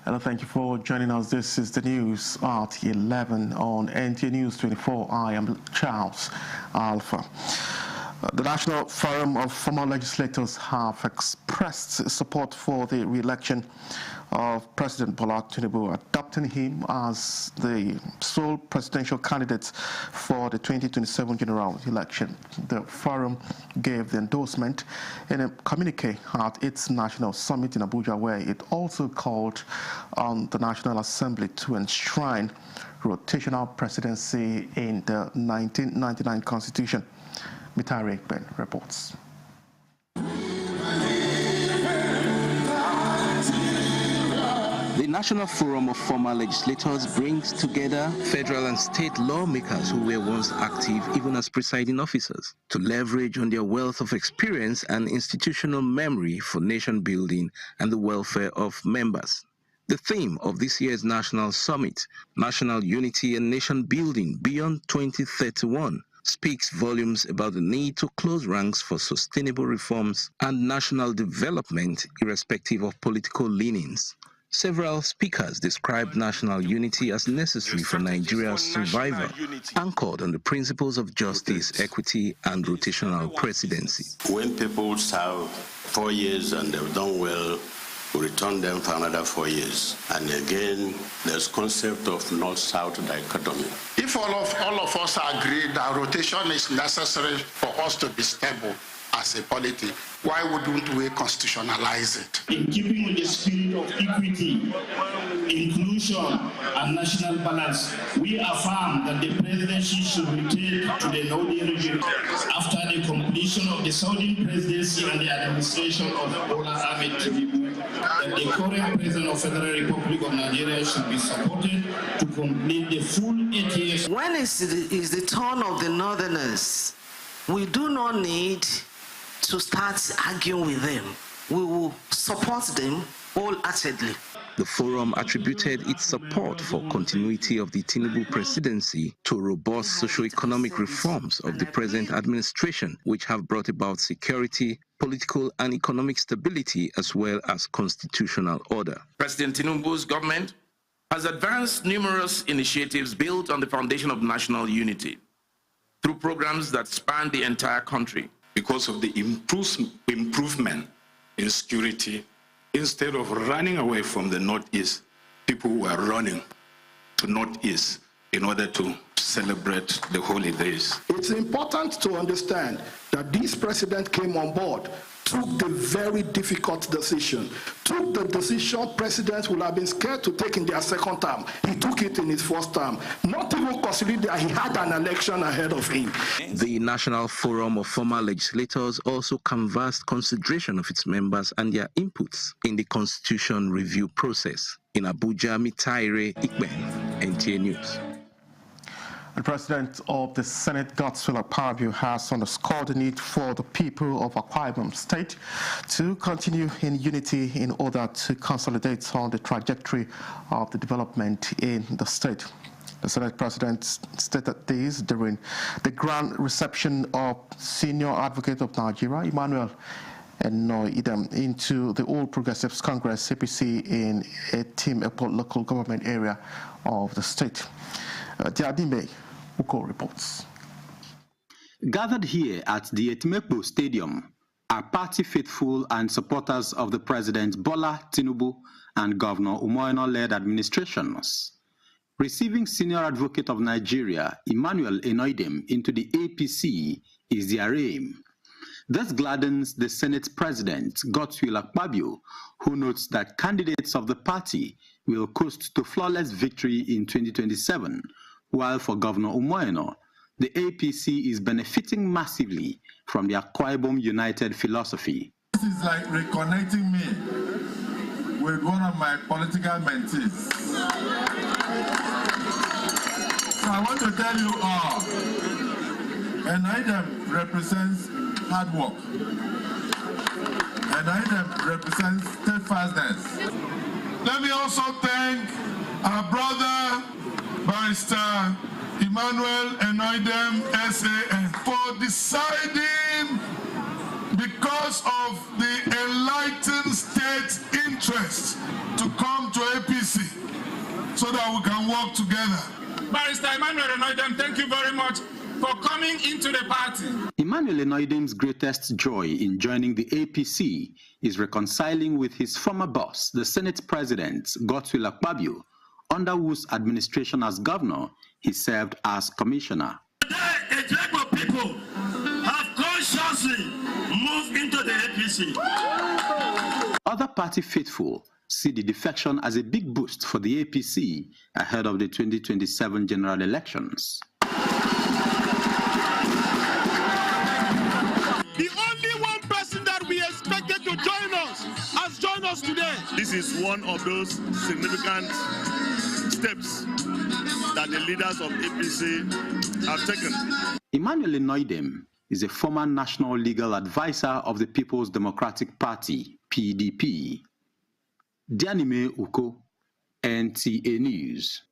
Hello, thank you for joining us. This is the news at 11 on NTA News 24. I am Charles Alpha. The National Forum of Former Legislators have expressed support for the re-election of President Bola Tinubu, adopting him as the sole presidential candidate for the 2027 general election. The forum gave the endorsement in a communique at its national summit in Abuja, where it also called on the National Assembly to enshrine rotational presidency in the 1999 Constitution. Mitari Ben reports. The National Forum of Former Legislators brings together federal and state lawmakers who were once active even as presiding officers to leverage on their wealth of experience and institutional memory for nation building and the welfare of members. The theme of this year's National Summit, National Unity and Nation Building Beyond 2031, speaks volumes about the need to close ranks for sustainable reforms and national development irrespective of political leanings. Several speakers described national unity as necessary for Nigeria's survival, anchored on the principles of justice, equity, and rotational presidency. When people serve 4 years and they've done well, we return them for another 4 years. And again, there's concept of north-south dichotomy. If all of us agree that rotation is necessary for us to be stable as a polity, why wouldn't we constitutionalize it? In keeping with the spirit of equity, inclusion, and national balance, we affirm that the presidency should return to the Northern region after the completion of the Southern presidency and the administration of Bola Ahmed Tinubu, that the current president of the Federal Republic of Nigeria should be supported to complete the full 8 years. When is the turn of the Northerners, we do not need to start arguing with them. We will support them wholeheartedly. The forum attributed its support for continuity of the Tinubu presidency to robust socio-economic reforms of the present administration, which have brought about security, political and economic stability, as well as constitutional order. President Tinubu's government has advanced numerous initiatives built on the foundation of national unity through programs that span the entire country. Because of the improvement in security, instead of running away from the Northeast, people were running to Northeast in order to celebrate the holidays. It's important to understand that this president came on board, took the very difficult decision, took the decision presidents would have been scared to take in their second term. He took it in his first term, not even considering that he had an election ahead of him. The National Forum of Former Legislators also canvassed consideration of its members and their inputs in the Constitution review process. In Abuja, Mitaire Ikben, NTA News. The President of the Senate, Godswill Akpabio, has underscored the need for the people of Akwa Ibom State to continue in unity in order to consolidate on the trajectory of the development in the state. The Senate President stated this during the grand reception of Senior Advocate of Nigeria, Emmanuel Enoidem, into the All Progressives Congress, APC, in Etim Airport local government area of the state. Diadime Uko reports. Gathered here at the Etimekpo Stadium are party faithful and supporters of the President Bola Tinubu and Governor Umoeno-led administrations. Receiving Senior Advocate of Nigeria, Emmanuel Enoidem, into the APC is their aim. This gladdens the Senate President, Godswill Akpabio, who notes that candidates of the party will coast to flawless victory in 2027, while for Governor Umoeno, the APC is benefiting massively from the Akwa Ibom United philosophy. This is like reconnecting me with one of my political mentees. So I want to tell you all, Enoidem represents hard work. Enoidem represents steadfastness. Let me also thank our brother, Barrister Emmanuel Enoidem, SAN, for deciding, because of the enlightened state interest, to come to APC so that we can work together. Barrister Emmanuel Enoidem, thank you very much for coming into the party. Emmanuel Enoidem's greatest joy in joining the APC is reconciling with his former boss, the Senate President, Godswill Akpabio, under whose administration as governor he served as commissioner. Today, a group of people have consciously moved into the APC. Other party faithful see the defection as a big boost for the APC ahead of the 2027 general elections. The only one person that we expected to join us has joined us today. This is one of those significant steps that the leaders of APC have taken. Emmanuel Enoidem is a former national legal advisor of the People's Democratic Party, PDP. Dianime Uko, NTA News.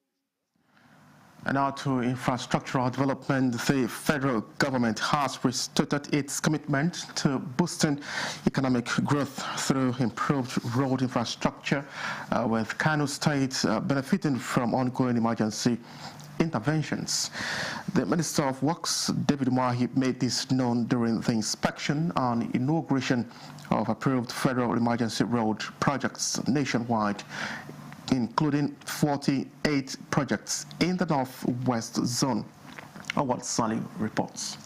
And now to infrastructural development. The federal government has restated its commitment to boosting economic growth through improved road infrastructure, with Kano State benefiting from ongoing emergency interventions. The Minister of Works, David Umahi, made this known during the inspection and inauguration of approved federal emergency road projects nationwide, including 48 projects in the Northwest Zone. Awad Salih reports.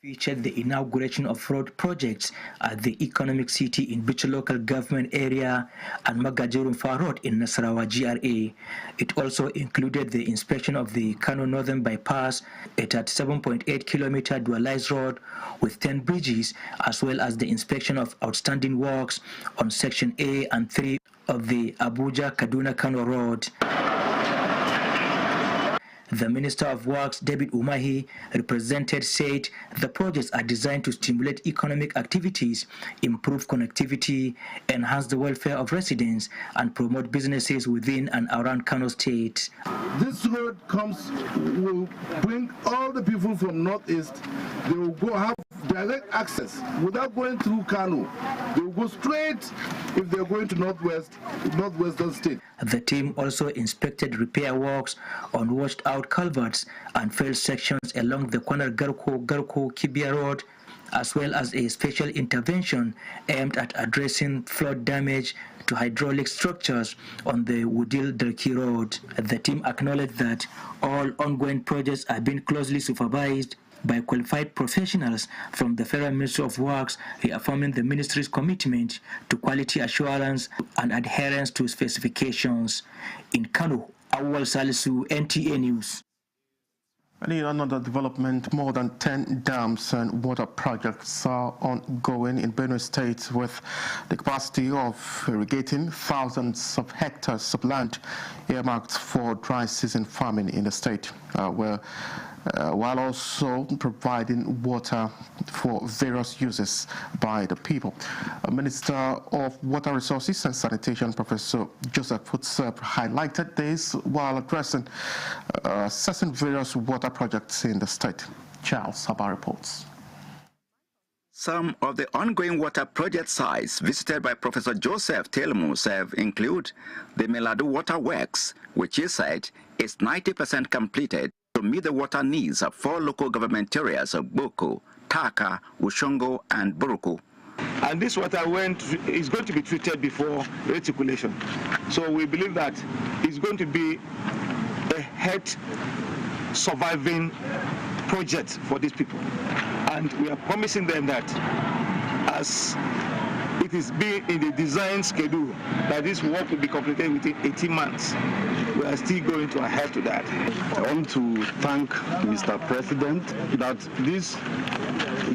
Featured the inauguration of road projects at the Economic City in Bichi Local Government Area and Magajurumfa Road in Nasarawa GRA. It also included the inspection of the Kano Northern Bypass, a 37.8-kilometer dualized road with 10 bridges, as well as the inspection of outstanding works on Section A and 3 of the Abuja-Kaduna-Kano Road. The Minister of Works, David Umahi, said the projects are designed to stimulate economic activities, improve connectivity, enhance the welfare of residents, and promote businesses within and around Kano State. This road will bring all the people from Northeast. They will have direct access without going through Kano. They will go straight if they're going to Northwestern State. The team also inspected repair works on washed-out culverts and failed sections along the Kwanar-Garko-Kibia Road, as well as a special intervention aimed at addressing flood damage to hydraulic structures on the Wudil-Derki Road. The team acknowledged that all ongoing projects are being closely supervised by qualified professionals from the Federal Ministry of Works, reaffirming the ministry's commitment to quality assurance and adherence to specifications. In Kano, Awal Salisu, NTA News. And in another development, more than 10 dams and water projects are ongoing in Benue State, with the capacity of irrigating thousands of hectares of land earmarked for dry season farming in the state, while also providing water for various uses by the people. Minister of Water Resources and Sanitation, Professor Joseph Futsep, highlighted this while assessing various water projects in the state. Charles Haba reports. Some of the ongoing water project sites visited by Professor Joseph Telmusev include the Meladu Water Works, which he said is 90% completed to meet the water needs of 4 local government areas of Boko, Taka, Ushongo, and Buruku. And this water is going to be treated before reticulation. So we believe that it's going to be a head surviving project for these people. And we are promising them that as it is being in the design schedule, that this work will be completed within 18 months. We are still going to adhere to that. I want to thank Mr. President that this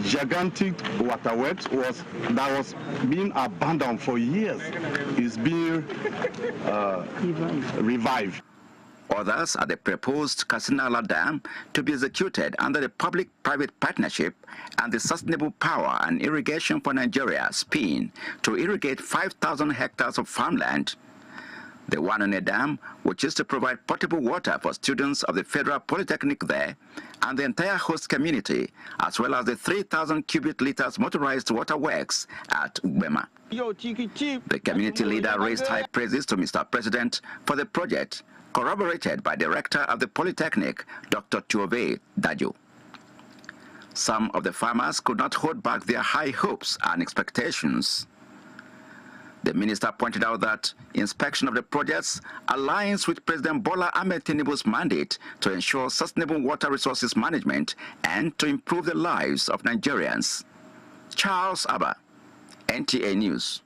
gigantic waterworks that was being abandoned for years is being revived. Others are the proposed Kasinala Dam to be executed under the public-private partnership and the Sustainable Power and Irrigation for Nigeria (SPIN) to irrigate 5,000 hectares of farmland. The one on a dam, which is to provide potable water for students of the Federal Polytechnic there, and the entire host community, as well as the 3,000 cubic liters motorized water works at Ugbema. The community leader raised high praises to Mr. President for the project, corroborated by the rector of the Polytechnic, Dr. Tuove Dajo. Some of the farmers could not hold back their high hopes and expectations. The minister pointed out that inspection of the projects aligns with President Bola Ahmed Tinubu's mandate to ensure sustainable water resources management and to improve the lives of Nigerians. Charles Abba, NTA News.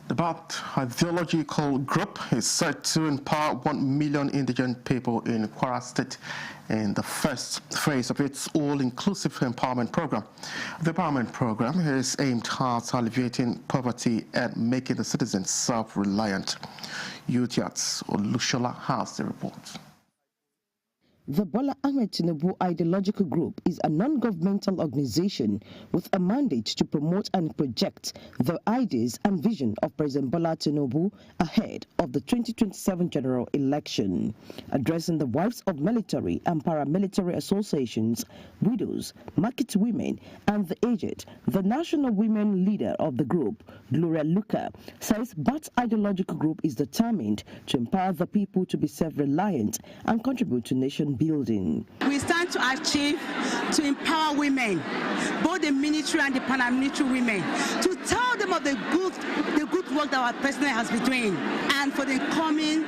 The Baath ideological group is set to empower 1 million indigent people in Kwara State in the first phase of its all-inclusive empowerment program. The empowerment program is aimed at alleviating poverty and making the citizens self-reliant. UTAT's Olushola has the report. The Bola Ahmed Tinubu Ideological Group is a non-governmental organization with a mandate to promote and project the ideas and vision of President Bola Tinubu ahead of the 2027 general election. Addressing the wives of military and paramilitary associations, widows, market women, and the aged, the national women leader of the group, Gloria Luka, says Baath Ideological Group is determined to empower the people to be self-reliant and contribute to nation building. We stand to achieve to empower women, both the military and the paramilitary women, to tell them of the good work that our president has been doing, and for the coming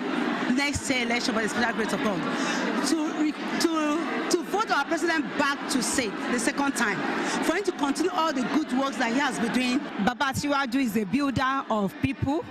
next year election by the special grace of God, to vote our president back to seat the second time, for him to continue all the good works that he has been doing. Baba Asiwaju is a builder of people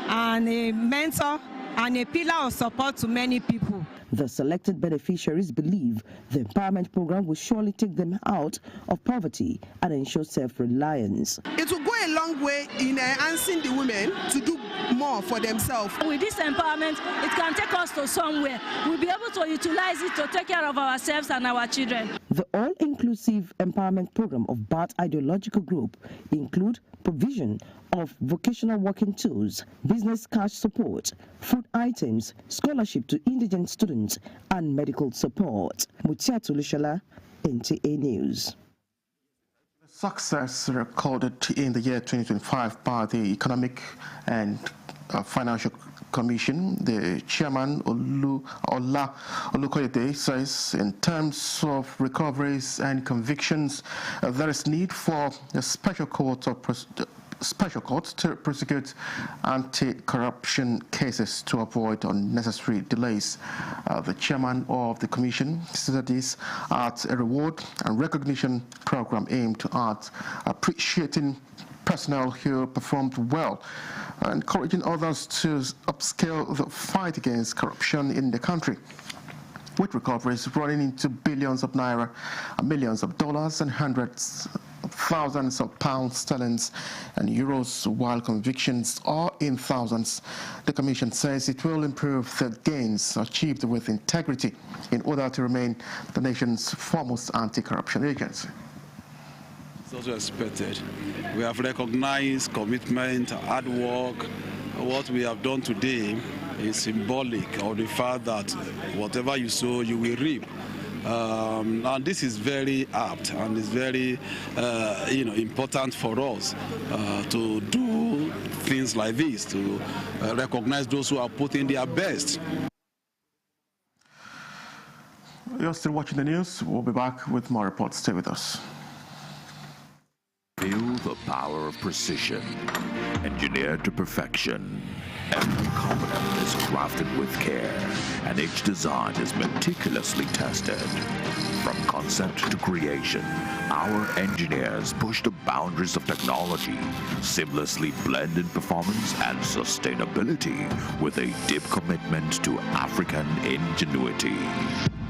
and a mentor and a pillar of support to many people. The selected beneficiaries believe the empowerment program will surely take them out of poverty and ensure self-reliance. It will go a long way in enhancing the women to do more for themselves. With this empowerment, it can take us to somewhere. We'll be able to utilize it to take care of ourselves and our children. The all-inclusive empowerment program of Baath Ideological Group include provision of vocational working tools, business cash support, food items, scholarship to indigent students, and medical support. Mutiatu Lushola, NTA News. Success recorded in the year 2025 by the Economic and Financial Commission, the chairman Ola Olukoyede says in terms of recoveries and convictions, there is need for a special court to prosecute anti-corruption cases to avoid unnecessary delays. The chairman of the commission said this at a reward and recognition program aimed at appreciating personnel who performed well, encouraging others to upscale the fight against corruption in the country, with recoveries running into billions of naira, millions of dollars, and hundreds of thousands of pounds sterling and euros, while convictions are in thousands. The Commission says it will improve the gains achieved with integrity in order to remain the nation's foremost anti-corruption agency. It's also expected. We have recognized commitment, hard work. What we have done today is symbolic of the fact that whatever you sow, you will reap. And this is very apt and is very important for us to do things like this, to recognize those who are putting their best. You're still watching the news. We'll be back with more reports. Stay with us. Feel the power of precision, engineered to perfection. Every component is crafted with care, and each design is meticulously tested. From concept to creation, our engineers push the boundaries of technology, seamlessly blending performance and sustainability with a deep commitment to African ingenuity.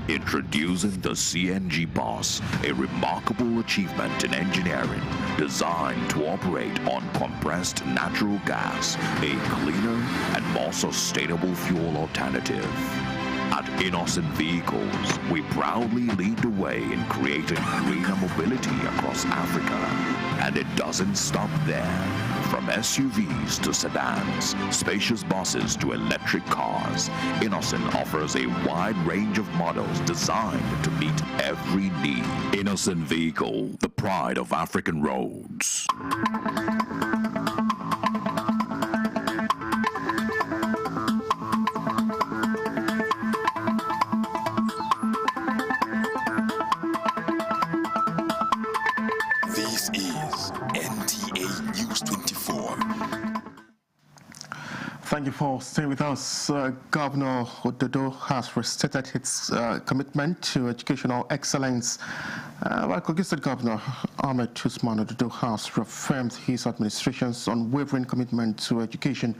Introducing the CNG Boss, a remarkable achievement in engineering designed to operate on compressed natural gas, a cleaner and more sustainable fuel alternative. At Innocent Vehicles, we proudly lead the way in creating greener mobility across Africa. And it doesn't stop there. From SUVs to sedans, spacious buses to electric cars, Innocent offers a wide range of models designed to meet every need. Innocent Vehicle, the pride of African roads. This is NTA News 24. Thank you for staying with us. Governor Ododo has restated its commitment to educational excellence. While Kogi State Governor Ahmed Usman Ododo has reaffirmed his administration's unwavering commitment to education,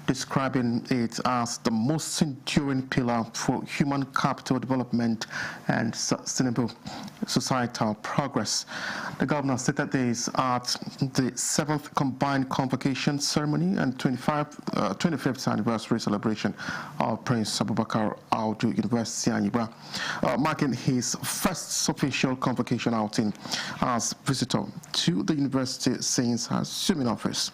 describing it as the most enduring pillar for human capital development and sustainable societal progress. The governor stated this at the 7th Combined Convocation Ceremony and 25th anniversary celebration of Prince Abubakar Audu University Anyigba, marking his first official convocation outing as visitor to the university since assuming office.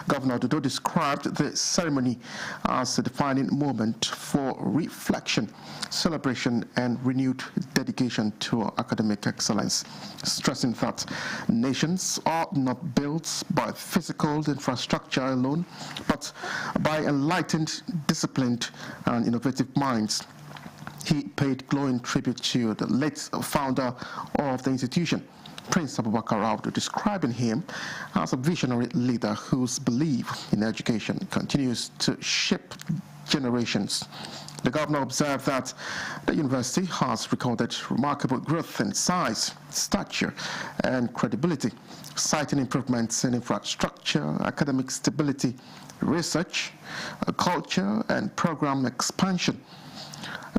Governor Ododo described the ceremony as a defining moment for reflection, celebration, and renewed dedication to academic excellence, stressing that nations are not built by physical infrastructure alone, but by enlightened, disciplined, and innovative minds. He paid glowing tribute to the late founder of the institution, Prince Abubakar Audu, describing him as a visionary leader whose belief in education continues to shape generations. The governor observed that the university has recorded remarkable growth in size, stature, and credibility, citing improvements in infrastructure, academic stability, research, culture, and program expansion.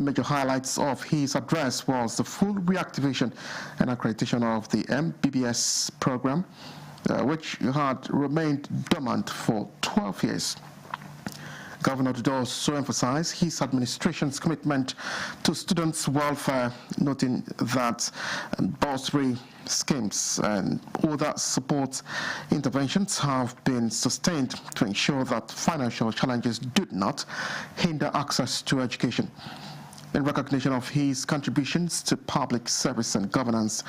Major highlights of his address was the full reactivation and accreditation of the MBBS program, which had remained dormant for 12 years. Governor Ododo also emphasized his administration's commitment to students' welfare, noting that bursary schemes and other support interventions have been sustained to ensure that financial challenges do not hinder access to education. In recognition of his contributions to public service and governance,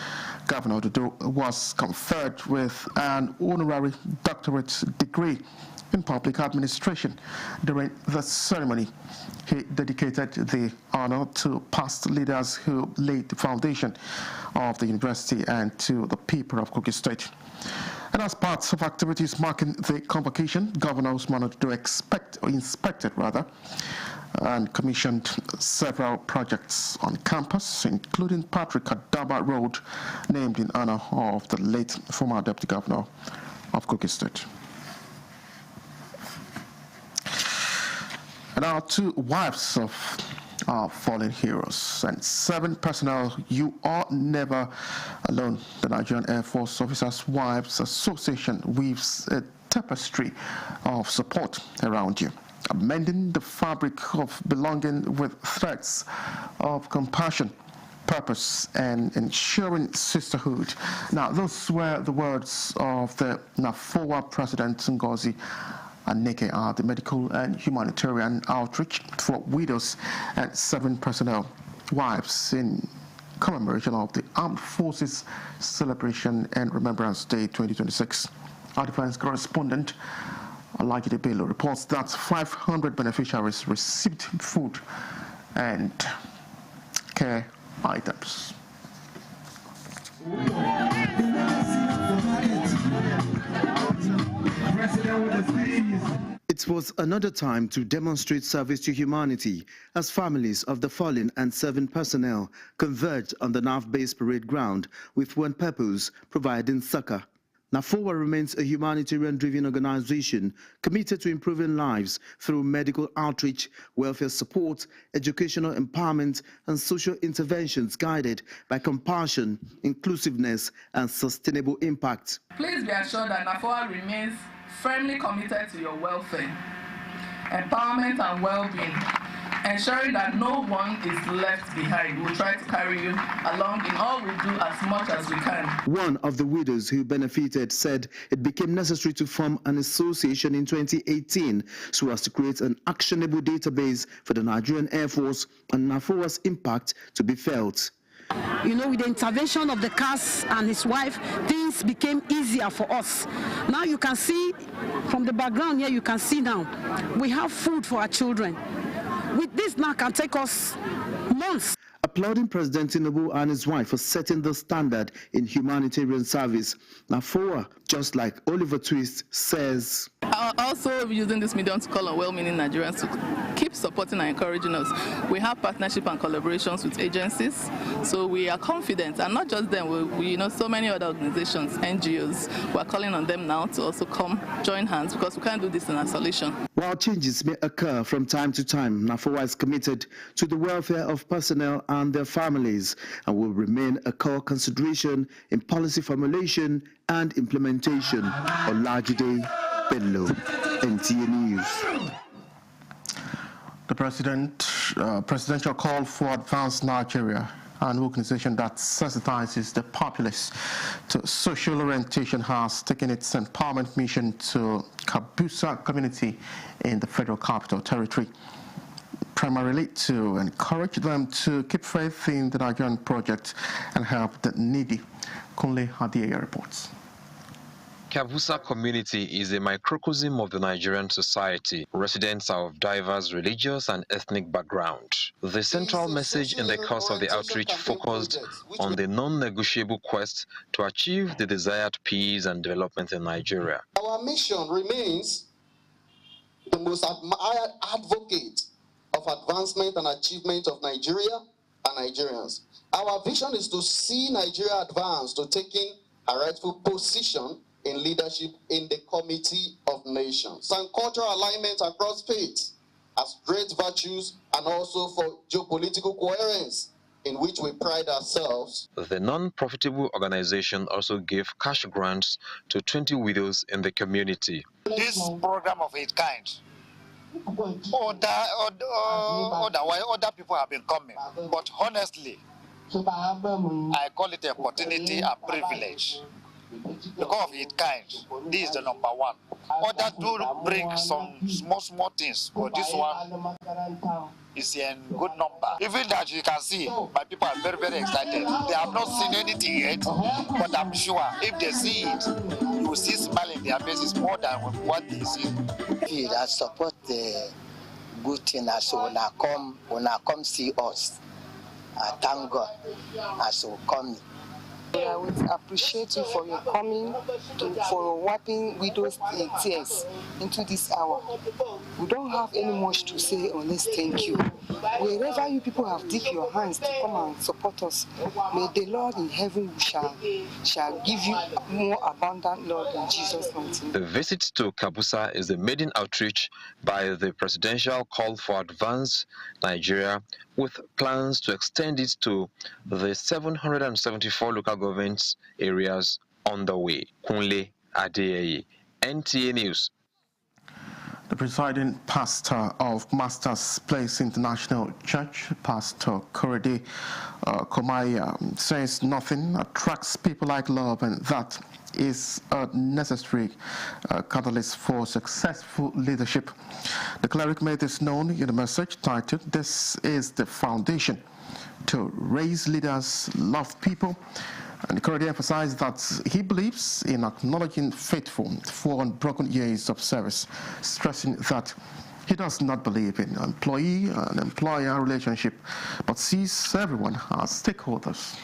Governor Ododo was conferred with an honorary doctorate degree in public administration. During the ceremony, he dedicated the honor to past leaders who laid the foundation of the university and to the people of Kogi State. And as part of activities marking the convocation, Governor Usman Ododo inspected and commissioned several projects on campus, including Patrick Adaba Road, named in honor of the late former Deputy Governor of Kogi State. And our 2 wives of our fallen heroes and 7 personnel. You are never alone. The Nigerian Air Force Officers' Wives Association weaves a tapestry of support around you, mending the fabric of belonging with threads of compassion, purpose, and ensuring sisterhood. Now, those were the words of the NAFOA President Ngozi Aneke, the medical and humanitarian outreach for widows and 7 personnel wives in commemoration of the Armed Forces Celebration and Remembrance Day 2026. Our defense correspondent Alagide Bello reports that 500 beneficiaries received food and care items. It was another time to demonstrate service to humanity as families of the fallen and 7 personnel converged on the NAF Base Parade Ground with one purpose: providing succor. NAFOA remains a humanitarian-driven organization committed to improving lives through medical outreach, welfare support, educational empowerment, and social interventions guided by compassion, inclusiveness, and sustainable impact. Please be assured that NAFOA remains firmly committed to your welfare, empowerment, and well-being ensuring that no one is left behind. We'll try to carry you along in all we do as much as we can. One of the widows who benefited said it became necessary to form an association in 2018 so as to create an actionable database for the Nigerian Air Force and NAFOA's impact to be felt. You know, with the intervention of the CAS and his wife, things became easier for us. Now you can see from the background here, you can see now, we have food for our children. With this now can take us months. Applauding President Tinubu and his wife for setting the standard in humanitarian service, NAFOA, just like Oliver Twist, says, also using this medium to call on well-meaning Nigerians to keep supporting and encouraging us. We have partnership and collaborations with agencies, so we are confident, and not just them, we so many other organizations, NGOs, we are calling on them now to also come join hands, because we can't do this in isolation. While changes may occur from time to time, NAFOA is committed to the welfare of personnel and their families and will remain a core consideration in policy formulation and implementation. Olajide Bello, NTA News. The presidential call for advanced Nigeria, an organization that sensitizes the populace to social orientation, has taken its empowerment mission to Kabusa community in the Federal Capital Territory, primarily to encourage them to keep faith in the Nigerian project and help the needy. Kunle Hadiya reports. Kabusa community is a microcosm of the Nigerian society. Residents are of diverse religious and ethnic background. The central message in the course of the outreach focused on the non-negotiable quest to achieve the desired peace and development in Nigeria. Our mission remains the most admired advocate of advancement and achievement of Nigeria and Nigerians. Our vision is to see Nigeria advance to taking a rightful position in leadership in the Committee of Nations, and cultural alignment across faiths as great virtues, and also for geopolitical coherence, in which we pride ourselves. The non-profitable organization also gave cash grants to 20 widows in the community. This program of its kind, other people have been coming, but honestly, I call it an opportunity and privilege. Because of its kind, this is the number one. Others do bring some small things, but this one is in good number. Even that you can see, my people are very, very excited. They have not seen anything yet, but I'm sure if they see it, you will see smile in their faces more than what they see. I support the good thing as when I come see us. I thank God as you come. I would appreciate you for your coming, for wiping widows' tears into this hour. We don't have any much to say unless thank you. Wherever you people have dipped your hands to come and support us, may the Lord in heaven shall give you more abundant, Lord, in Jesus' name. The visit to Kabusa is the maiden outreach by the presidential call for advanced Nigeria, with plans to extend it to the 774 local government areas on the way. Kunle Adeyeye, NTA News. The presiding pastor of Master's Place International Church, Pastor Korede Komaya, says nothing attracts people like love, and that is a necessary catalyst for successful leadership. The cleric made this known in a message titled, "This is the foundation to raise leaders, love people." And Korede emphasized that he believes in acknowledging faithful for unbroken years of service, stressing that he does not believe in employee and employer relationship, but sees everyone as stakeholders.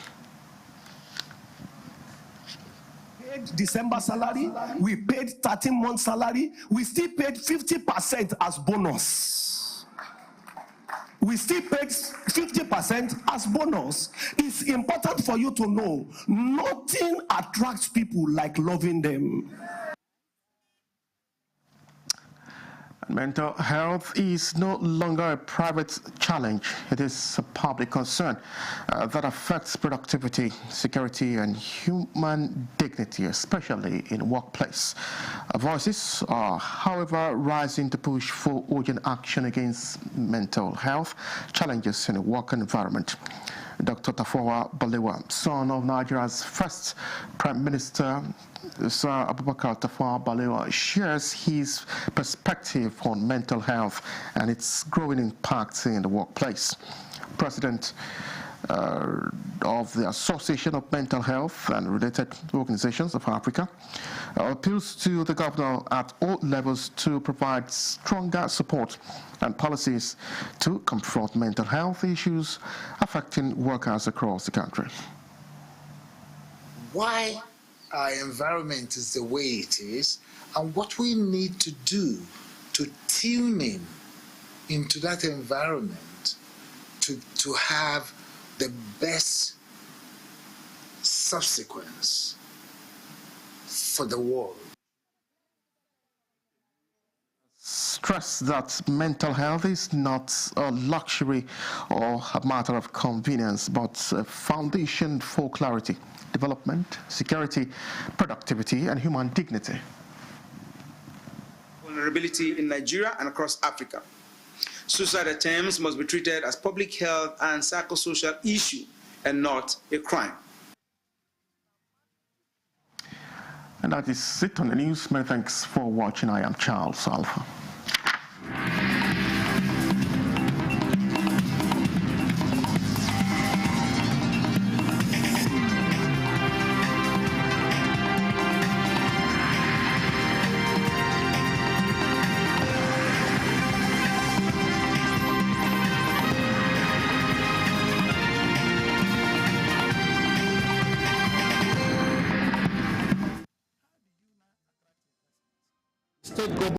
December salary, we paid 13-month salary, we still paid 50% as bonus. We still paid 50% as bonus. It's important for you to know, nothing attracts people like loving them. Mental health is no longer a private challenge. It is a public concern that affects productivity, security, and human dignity, especially in workplace. Voices are, however, rising to push for urgent action against mental health challenges in the work environment. Dr. Tafawa Balewa, son of Nigeria's first Prime Minister, Sir Abubakar Tafawa Balewa, shares his perspective on mental health and its growing impact in the workplace. President of the Association of Mental Health and Related Organizations of Africa appeals to the governor at all levels to provide stronger support and policies to confront mental health issues affecting workers across the country. Why our environment is the way it is, and what we need to do to tune into that environment to have the best subsequence for the world. Stress that mental health is not a luxury or a matter of convenience, but a foundation for clarity, development, security, productivity, and human dignity. Vulnerability in Nigeria and across Africa. Suicide attempts must be treated as public health and psychosocial issue and not a crime. And that is it on the news. Many thanks for watching. I am Charles Alpha.